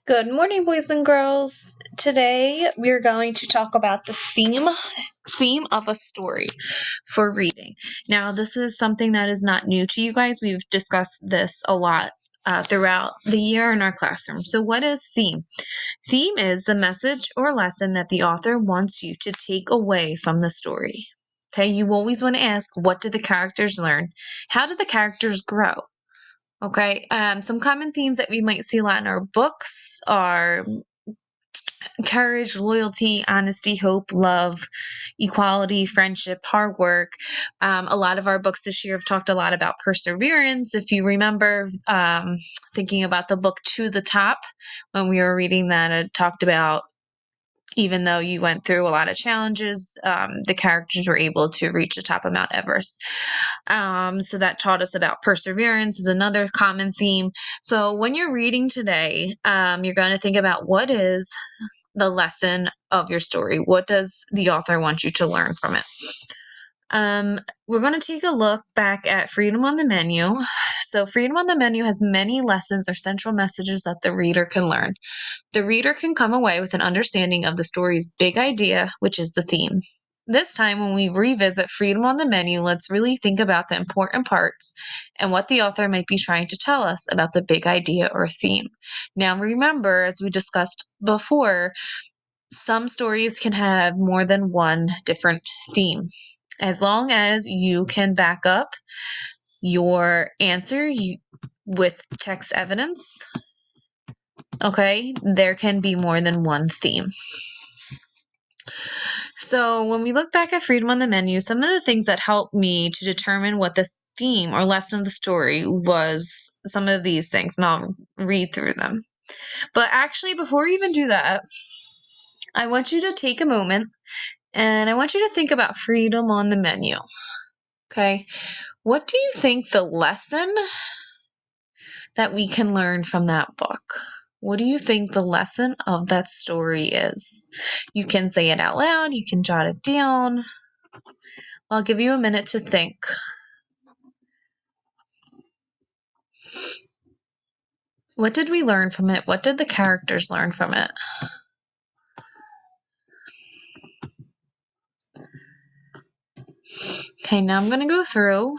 Good morning, boys and girls. Today we're going to talk about the theme of a story for reading. Now, this is something that is not new to you guys. We've discussed this a lot throughout the year in our classroom. So, what is theme? Theme is the message or lesson that the author wants you to take away from the story. Okay, you always want to ask, what did the characters learn? How did the characters grow? Okay, some common themes that we might see a lot in our books are courage, loyalty, honesty, hope, love, equality, friendship, hard work. A lot of our books this year have talked a lot about perseverance. If you remember thinking about the book To the Top, when we were reading that, it talked about even though you went through a lot of challenges, the characters were able to reach the top of Mount Everest. So that taught us about perseverance is another common theme. So when you're reading today, you're going to think about what is the lesson of your story. What does the author want you to learn from it? We're going to take a look back at Freedom on the Menu. So Freedom on the Menu has many lessons or central messages that the reader can learn. The reader can come away with an understanding of the story's big idea, which is the theme. This time, when we revisit Freedom on the Menu, let's really think about the important parts and what the author might be trying to tell us about the big idea or theme. Now, remember, as we discussed before, some stories can have more than one different theme. As long as you can back up your answer with text evidence, okay, there can be more than one theme. So when we look back at Freedom on the Menu, some of the things that helped me to determine what the theme or lesson of the story was some of these things, and I'll read through them. But actually, before we even do that, I want you to take a moment and I want you to think about Freedom on the Menu. Okay, what do you think the lesson that we can learn from that book? What do you think the lesson of that story is? You can say it out loud, you can jot it down. I'll give you a minute to think. What did we learn from it? What did the characters learn from it? Okay, now I'm going to go through.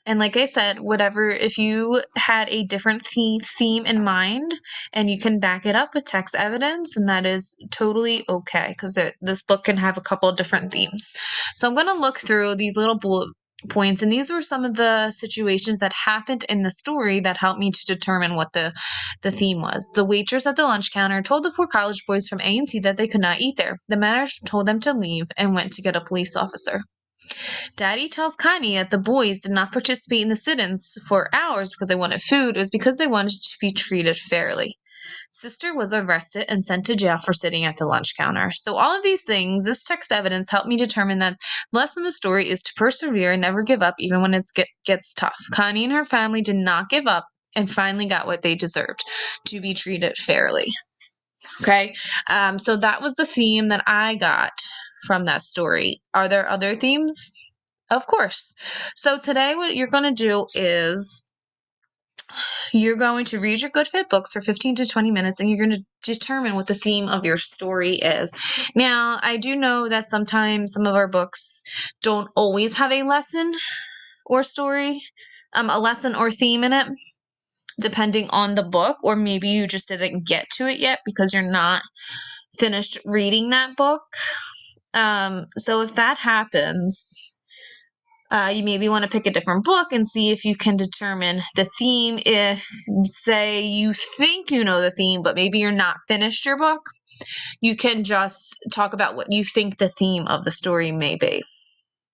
And like I said, if you had a different theme in mind and you can back it up with text evidence, and that is totally okay because this book can have a couple of different themes. So I'm going to look through these little bullet points, and these were some of the situations that happened in the story that helped me to determine what the theme was. The waitress at the lunch counter told the four college boys from A&T that they could not eat there. The manager told them to leave and went to get a police officer. Daddy tells Connie that the boys did not participate in the sit-ins for hours because they wanted food. It was because they wanted to be treated fairly. Sister was arrested and sent to jail for sitting at the lunch counter. So all of these things, this text evidence helped me determine that the lesson of the story is to persevere and never give up even when it gets tough. Connie and her family did not give up and finally got what they deserved, to be treated fairly. Okay, so that was the theme that I got from that story. Are there other themes? Of course. So today what you're going to do is you're going to read your Good Fit books for 15 to 20 minutes and you're going to determine what the theme of your story is. Now, I do know that sometimes some of our books don't always have a lesson or story, a lesson or theme in it, depending on the book, or maybe you just didn't get to it yet because you're not finished reading that book. So if that happens, you maybe want to pick a different book and see if you can determine the theme. If, say, you think you know the theme, but maybe you're not finished your book, you can just talk about what you think the theme of the story may be,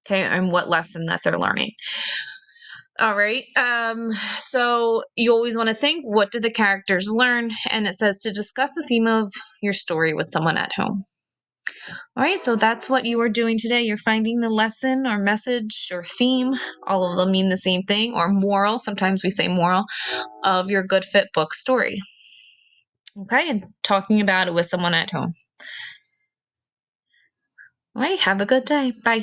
okay, and what lesson that they're learning. All right, so you always want to think, what did the characters learn? And it says to discuss the theme of your story with someone at home. All right, so that's what you are doing today. You're finding the lesson or message or theme, all of them mean the same thing, or moral, sometimes we say moral, of your Good Fit book story. Okay, and talking about it with someone at home. All right, have a good day. Bye.